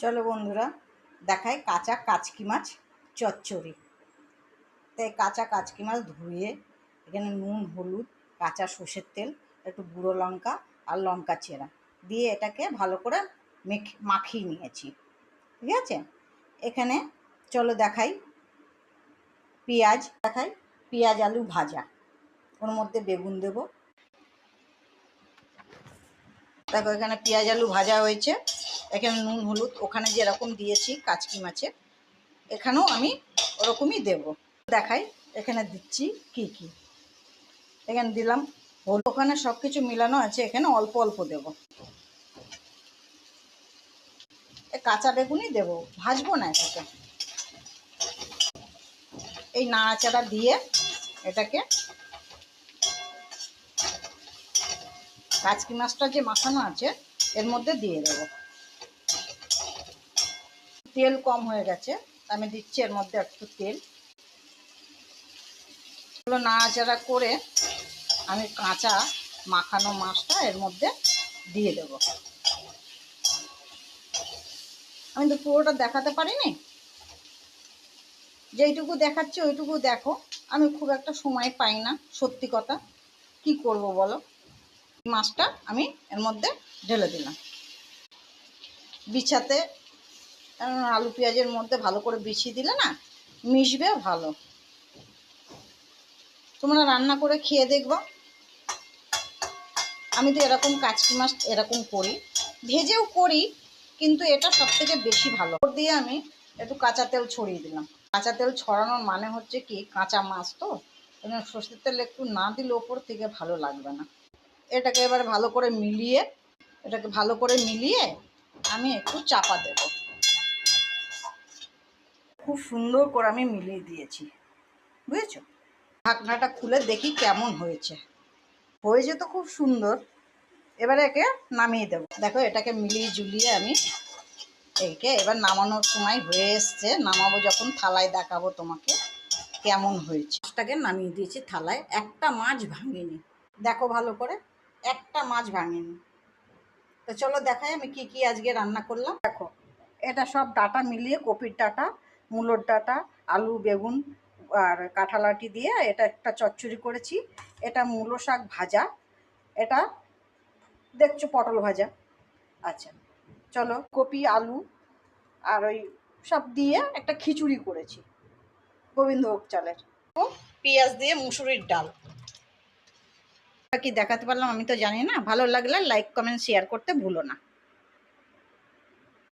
চলো বন্ধুরা, দেখাই কাঁচা কাচকি মাছ চচ্চড়ি। তাই কাঁচা কাচকি মাছ ধুয়ে এখানে নুন, হলুদ, কাঁচা সর্ষের তেল, একটু গুঁড়ো লঙ্কা আর লঙ্কা চেরা দিয়ে এটাকে ভালো করে মাখিয়ে নিয়েছি। ঠিক আছে, এখানে চলো দেখাই পেঁয়াজ আলু ভাজা, ওর মধ্যে বেগুন দেবো। দেখো এখানে পেঁয়াজ আলু ভাজা হয়েছে, এখানে নুন হলুদ ওখানে যেরকম দিয়েছি কাচকি মাছে এখানেও আমি ওরকমই দেব। দেখাই এখানে দিচ্ছি কি কি। এখানে দিলাম হলুদ, ওখানে সব কিছু মিলানো আছে, এখানে অল্প অল্প দেব। কাঁচা বেগুনই দেব, ভাজবো না এটাকে। এই নাড়াচাড়া দিয়ে এটাকে কাচকি মাছটা যে মাখানো আছে এর মধ্যে দিয়ে দেব। তেল কম হয়ে গেছে, আমি দিচ্ছি এর মধ্যে একটু তেল। নাড়াচাড়া করে আমি কাঁচা মাখানো মাছটা এর মধ্যে দিয়ে দেব। আমি তো পুরোটা দেখাতে পারিনি, যেইটুকু দেখাচ্ছি ওইটুকু দেখো। আমি খুব একটা সময় পাই না, সত্যি কথা। কি করব বলো। মাছটা আমি এর মধ্যে ঢেলে দিলাম বিছাতে। আলু পেঁয়াজের মধ্যে ভালো করে বিছিয়ে দিলে না মিশবে ভালো। তোমরা রান্না করে খেয়ে দেখবো। আমি তো এরকম কাচকি মাছ এরকম করি, ভেজেও করি, কিন্তু এটা সব থেকে বেশি ভালো। ওর দিয়ে আমি একটু কাঁচা তেল ছড়িয়ে দিলাম। কাঁচা তেল ছড়ানোর মানে হচ্ছে কি, কাঁচা মাছ তো সর্ষের তেল একটু না দিলে ওপর থেকে ভালো লাগবে না। এটাকে এবার ভালো করে মিলিয়ে আমি একটু চাপা দেব। খুব সুন্দর করে আমি মিলিয়ে দিয়েছি, বুঝেছো। ঢাকনাটা খুলে দেখি কেমন হয়েছে। হয়েছে তো খুব সুন্দর। এবারে একে নামিয়ে দেবো। দেখো এটাকে মিলিয়ে ঝুলিয়ে আমি এবার নামানোর সময় হয়ে এসছে। নামাবো যখন থালায় দেখাবো তোমাকে কেমন হয়েছে। মাছটাকে নামিয়ে দিয়েছি থালায়, একটা মাছ ভাঙিনি। দেখো ভালো করে, একটা মাছ ভাঙিনি। তো চলো দেখাই আমি কি কি আজকে রান্না করলাম। দেখো এটা সব ডাটা মিলিয়ে, কপির ডাটা, মূলোর ডাটা, আলু বেগুন আর কাঁঠালাটি দিয়ে এটা একটা চচ্চড়ি করেছি। এটা মূলো শাক ভাজা, এটা দেখছো পটল ভাজা। আচ্ছা চলো, কপি আলু আর ওই সব দিয়ে একটা খিচুড়ি করেছি গোবিন্দভোগ চালের, ও পেঁয়াজ দিয়ে মুসুরির ডাল। কি দেখাতে পারলাম আমি তো জানি না। ভালো লাগলে লাইক কমেন্ট শেয়ার করতে ভুলো না।